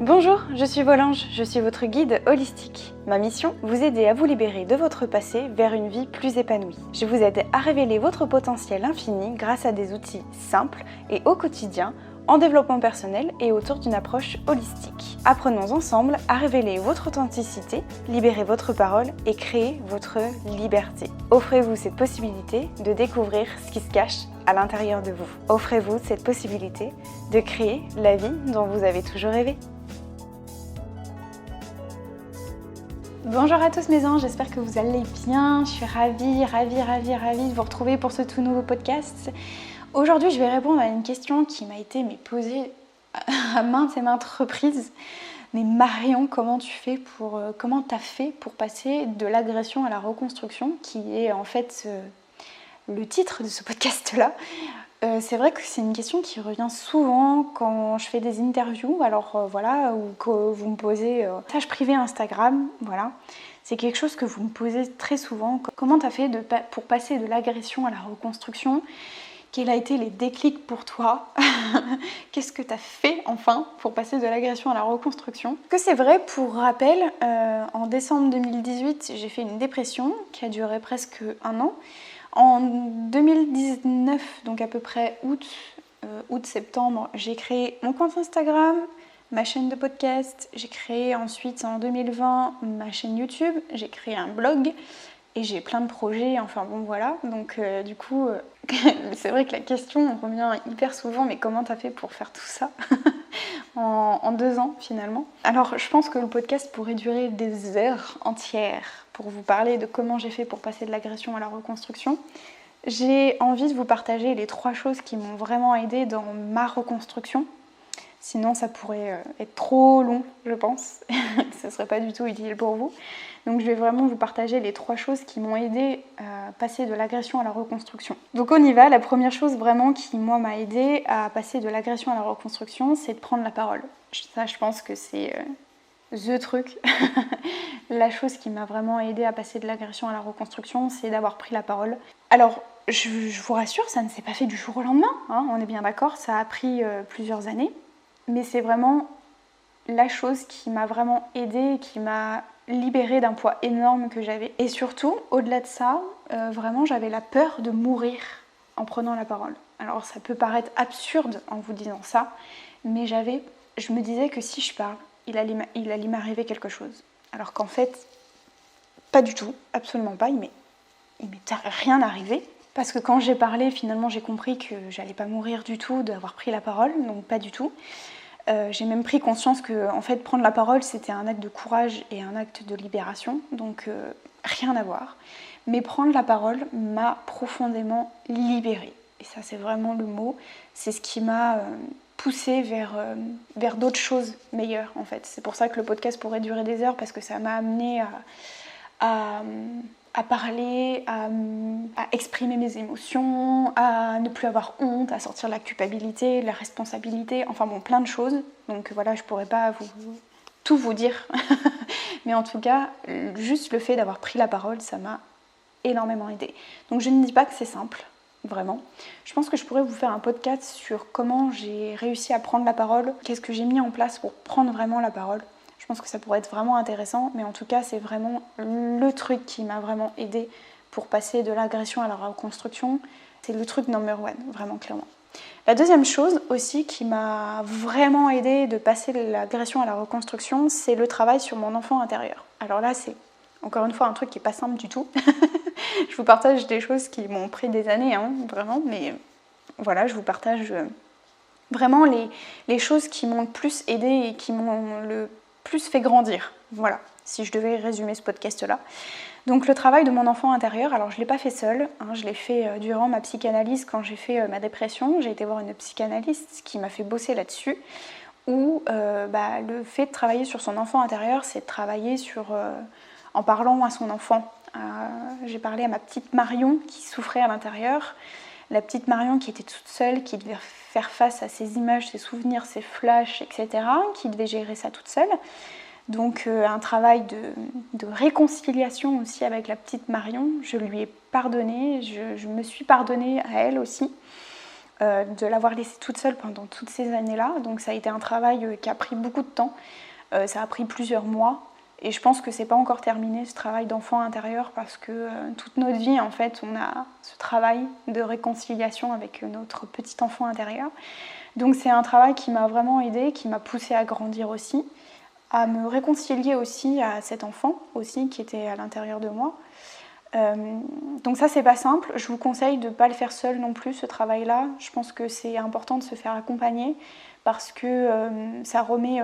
Bonjour, je suis Volange, je suis votre guide holistique. Ma mission, vous aider à vous libérer de votre passé vers une vie plus épanouie. Je vous aide à révéler votre potentiel infini grâce à des outils simples et au quotidien, en développement personnel et autour d'une approche holistique. Apprenons ensemble à révéler votre authenticité, libérer votre parole et créer votre liberté. Offrez-vous cette possibilité de découvrir ce qui se cache à l'intérieur de vous. Offrez-vous cette possibilité de créer la vie dont vous avez toujours rêvé. Bonjour à tous mes anges, j'espère que vous allez bien. Je suis ravie de vous retrouver pour ce tout nouveau podcast. Aujourd'hui, je vais répondre à une question qui m'a été posée à maintes et maintes reprises. Mais Marion, comment t'as fait pour passer de l'agression à la reconstruction, qui est en fait le titre de ce podcast-là. C'est vrai que c'est une question qui revient souvent quand je fais des interviews, ou que vous me posez message privé Instagram, voilà. C'est quelque chose que vous me posez très souvent. Comment t'as fait pour passer de l'agression à la reconstruction ? Quels a été les déclics pour toi ? Qu'est-ce que t'as fait enfin pour passer de l'agression à la reconstruction ? Que c'est vrai, pour rappel, en décembre 2018, j'ai fait une dépression qui a duré presque un an. En 2019, donc à peu près août-septembre, j'ai créé mon compte Instagram, ma chaîne de podcast. J'ai créé ensuite en 2020 ma chaîne YouTube. J'ai créé un blog et j'ai plein de projets. Enfin bon voilà. Donc du coup, c'est vrai que la question revient hyper souvent. Mais comment t'as fait pour faire tout ça en 2 ans finalement ? Alors je pense que le podcast pourrait durer des heures entières pour vous parler de comment j'ai fait pour passer de l'agression à la reconstruction. J'ai envie de vous partager les 3 choses qui m'ont vraiment aidée dans ma reconstruction. Sinon, ça pourrait être trop long, je pense. Ce ne serait pas du tout utile pour vous. Donc, je vais vraiment vous partager les 3 choses qui m'ont aidée à passer de l'agression à la reconstruction. Donc, on y va. La première chose vraiment qui, moi, m'a aidée à passer de l'agression à la reconstruction, c'est de prendre la parole. Ça, je pense que c'est the truc. La chose qui m'a vraiment aidée à passer de l'agression à la reconstruction, c'est d'avoir pris la parole. Alors, je vous rassure, ça ne s'est pas fait du jour au lendemain, hein, on est bien d'accord, ça a pris plusieurs années. Mais c'est vraiment la chose qui m'a vraiment aidée, qui m'a libérée d'un poids énorme que j'avais. Et surtout, au-delà de ça, vraiment j'avais la peur de mourir en prenant la parole. Alors ça peut paraître absurde en vous disant ça, mais je me disais que si je parle, il allait m'arriver quelque chose. Alors qu'en fait, pas du tout, absolument pas, il m'est rien arrivé. Parce que quand j'ai parlé, finalement, j'ai compris que j'allais pas mourir du tout d'avoir pris la parole, donc pas du tout. J'ai même pris conscience que, en fait, prendre la parole, c'était un acte de courage et un acte de libération, donc rien à voir. Mais prendre la parole m'a profondément libérée. Et ça, c'est vraiment le mot. C'est ce qui m'a poussée vers d'autres choses meilleures, en fait. C'est pour ça que le podcast pourrait durer des heures, parce que ça m'a amenée à parler, à exprimer mes émotions, à ne plus avoir honte, à sortir la culpabilité, la responsabilité, enfin bon, plein de choses. Donc voilà, je pourrais pas tout vous dire. Mais en tout cas, juste le fait d'avoir pris la parole, ça m'a énormément aidée. Donc je ne dis pas que c'est simple, vraiment. Je pense que je pourrais vous faire un podcast sur comment j'ai réussi à prendre la parole, qu'est-ce que j'ai mis en place pour prendre vraiment la parole. Je pense que ça pourrait être vraiment intéressant, mais en tout cas, c'est vraiment le truc qui m'a vraiment aidée pour passer de l'agression à la reconstruction. C'est le truc number one, vraiment clairement. La deuxième chose aussi qui m'a vraiment aidée de passer de l'agression à la reconstruction, c'est le travail sur mon enfant intérieur. Alors là, c'est encore une fois un truc qui n'est pas simple du tout. Je vous partage des choses qui m'ont pris des années, hein, vraiment, mais voilà, je vous partage vraiment les choses qui m'ont le plus aidée et qui m'ont le plus fait grandir, voilà, si je devais résumer ce podcast-là. Donc le travail de mon enfant intérieur, alors je ne l'ai pas fait seule, hein, je l'ai fait durant ma psychanalyse quand j'ai fait ma dépression. J'ai été voir une psychanalyste qui m'a fait bosser là-dessus, où le fait de travailler sur son enfant intérieur, c'est de travailler en parlant à son enfant. J'ai parlé à ma petite Marion qui souffrait à l'intérieur, la petite Marion qui était toute seule, qui devait faire face à ses images, ses souvenirs, ses flashs, etc., qui devait gérer ça toute seule. Donc un travail de réconciliation aussi avec la petite Marion. Je lui ai pardonné, je me suis pardonnée à elle aussi. de l'avoir laissée toute seule pendant toutes ces années-là. Donc ça a été un travail qui a pris beaucoup de temps. Ça a pris plusieurs mois. Et je pense que c'est pas encore terminé ce travail d'enfant intérieur parce que toute notre vie, en fait, on a ce travail de réconciliation avec notre petit enfant intérieur. Donc c'est un travail qui m'a vraiment aidée, qui m'a poussée à grandir aussi, à me réconcilier aussi à cet enfant aussi qui était à l'intérieur de moi. Donc ça c'est pas simple, je vous conseille de ne pas le faire seul non plus ce travail-là. Je pense que c'est important de se faire accompagner parce que ça remet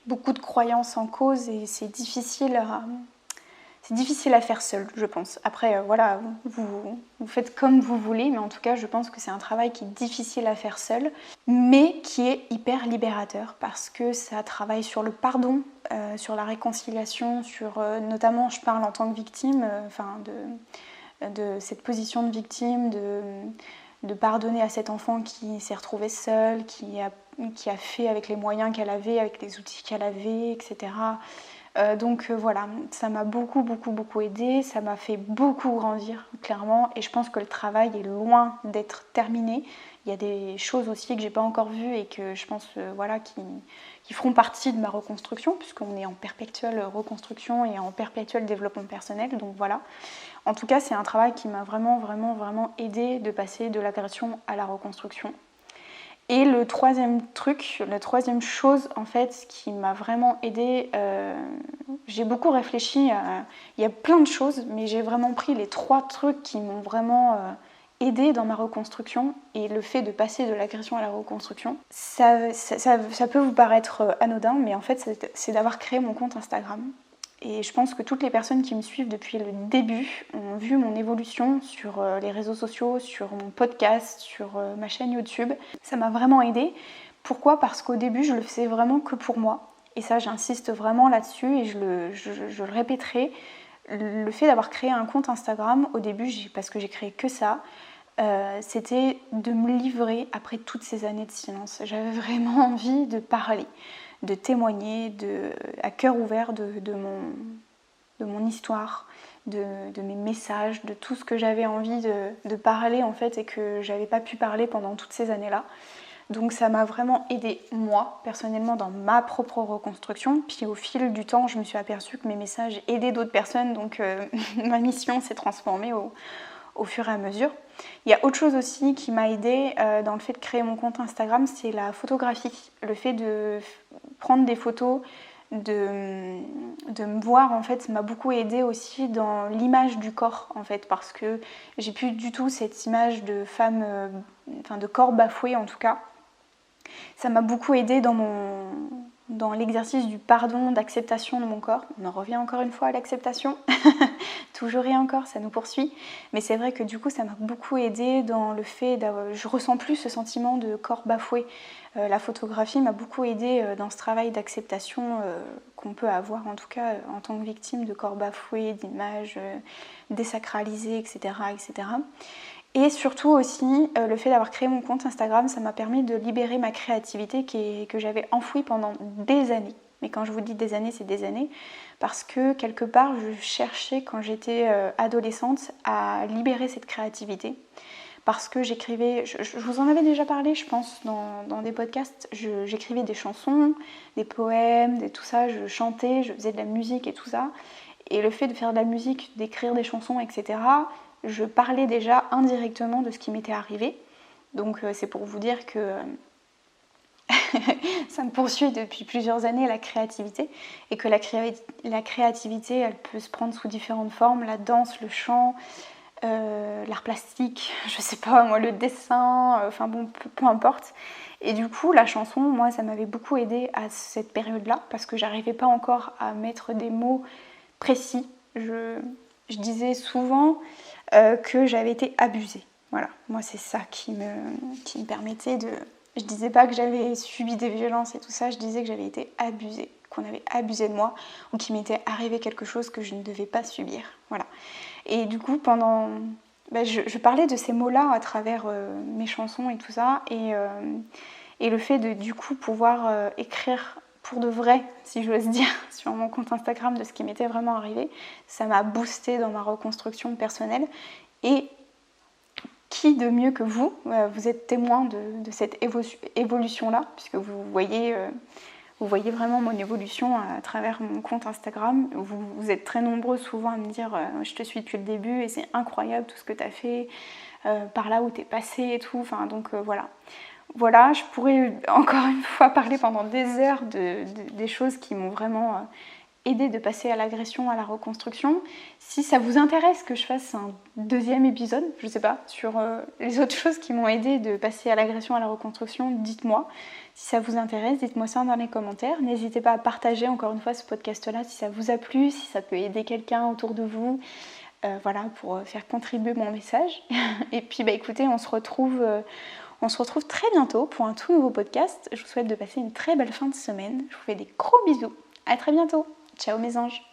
beaucoup de croyances en cause et c'est difficile à faire seul, je pense. Après, voilà, vous faites comme vous voulez, mais en tout cas, je pense que c'est un travail qui est difficile à faire seul, mais qui est hyper libérateur parce que ça travaille sur le pardon, sur la réconciliation, sur notamment, je parle en tant que victime, de cette position de victime, de pardonner à cet enfant qui s'est retrouvé seul, qui a fait avec les moyens qu'elle avait, avec les outils qu'elle avait, etc. Donc voilà, ça m'a beaucoup aidée, ça m'a fait beaucoup grandir, clairement, et je pense que le travail est loin d'être terminé. Il y a des choses aussi que j'ai pas encore vues et que je pense qui feront partie de ma reconstruction, puisqu'on est en perpétuelle reconstruction et en perpétuel développement personnel, donc voilà. En tout cas, c'est un travail qui m'a vraiment aidée de passer de l'agression à la reconstruction. Et le troisième truc, la troisième chose en fait qui m'a vraiment aidée, j'ai beaucoup réfléchi, il y a plein de choses, mais j'ai vraiment pris les 3 trucs qui m'ont vraiment aidée dans ma reconstruction. Et le fait de passer de l'agression à la reconstruction, ça peut vous paraître anodin, mais en fait c'est d'avoir créé mon compte Instagram. Et je pense que toutes les personnes qui me suivent depuis le début ont vu mon évolution sur les réseaux sociaux, sur mon podcast, sur ma chaîne YouTube. Ça m'a vraiment aidée. Pourquoi ? Parce qu'au début, je le faisais vraiment que pour moi. Et ça, j'insiste vraiment là-dessus et je le répéterai. Le fait d'avoir créé un compte Instagram, au début, parce que j'ai créé que ça, c'était de me livrer après toutes ces années de silence. J'avais vraiment envie de parler, de témoigner à cœur ouvert de mon histoire, de mes messages, de tout ce que j'avais envie de parler en fait et que j'avais pas pu parler pendant toutes ces années-là. Donc ça m'a vraiment aidée moi, personnellement, dans ma propre reconstruction. Puis au fil du temps, je me suis aperçue que mes messages aidaient d'autres personnes, donc ma mission s'est transformée au fur et à mesure. Il y a autre chose aussi qui m'a aidée dans le fait de créer mon compte Instagram, c'est la photographie. Le fait de prendre des photos, de me voir en fait m'a beaucoup aidée aussi dans l'image du corps en fait, parce que j'ai plus du tout cette image de femme, de corps bafoué en tout cas. Ça m'a beaucoup aidée dans l'exercice du pardon, d'acceptation de mon corps. On en revient encore une fois à l'acceptation, toujours et encore, ça nous poursuit. Mais c'est vrai que du coup, ça m'a beaucoup aidée dans le fait je ressens plus ce sentiment de corps bafoué. La photographie m'a beaucoup aidée dans ce travail d'acceptation qu'on peut avoir, en tout cas en tant que victime de corps bafoué, d'images désacralisées, etc., etc. Et surtout aussi, le fait d'avoir créé mon compte Instagram, ça m'a permis de libérer ma créativité que j'avais enfouie pendant des années. Mais quand je vous dis des années, c'est des années. Parce que quelque part, je cherchais quand j'étais adolescente à libérer cette créativité. Parce que j'écrivais, je vous en avais déjà parlé, je pense, dans des podcasts. J'écrivais des chansons, des poèmes, tout ça. Je chantais, je faisais de la musique et tout ça. Et le fait de faire de la musique, d'écrire des chansons, etc., je parlais déjà indirectement de ce qui m'était arrivé. Donc c'est pour vous dire que ça me poursuit depuis plusieurs années, la créativité, et que la créativité, elle peut se prendre sous différentes formes, la danse, le chant, l'art plastique, je sais pas moi, le dessin, enfin bon, peu importe. Et du coup, la chanson, moi, ça m'avait beaucoup aidée à cette période-là, parce que j'arrivais pas encore à mettre des mots précis. Je disais souvent que j'avais été abusée. Voilà, moi c'est ça qui me permettait de... Je disais pas que j'avais subi des violences et tout ça, je disais que j'avais été abusée, qu'on avait abusé de moi ou qu'il m'était arrivé quelque chose que je ne devais pas subir. Voilà. Et du coup, je parlais de ces mots-là à travers mes chansons et tout ça, et le fait de du coup pouvoir écrire pour de vrai, si j'ose dire, sur mon compte Instagram de ce qui m'était vraiment arrivé, ça m'a boosté dans ma reconstruction personnelle et qui de mieux que vous, vous êtes témoin de cette évolution-là, puisque vous voyez vraiment mon évolution à travers mon compte Instagram. Vous êtes très nombreux souvent à me dire je te suis depuis le début et c'est incroyable tout ce que tu as fait, par là où tu es passé et tout. Enfin, donc voilà. Voilà, je pourrais encore une fois parler pendant des heures des choses qui m'ont vraiment aidé de passer à l'agression, à la reconstruction. Si ça vous intéresse que je fasse un deuxième épisode, je sais pas, sur les autres choses qui m'ont aidé de passer à l'agression, à la reconstruction, dites-moi. Si ça vous intéresse, dites-moi ça dans les commentaires. N'hésitez pas à partager encore une fois ce podcast-là si ça vous a plu, si ça peut aider quelqu'un autour de vous. Voilà, pour faire contribuer mon message. Et puis écoutez, on se retrouve très bientôt pour un tout nouveau podcast. Je vous souhaite de passer une très belle fin de semaine. Je vous fais des gros bisous. À très bientôt. Ciao mes anges.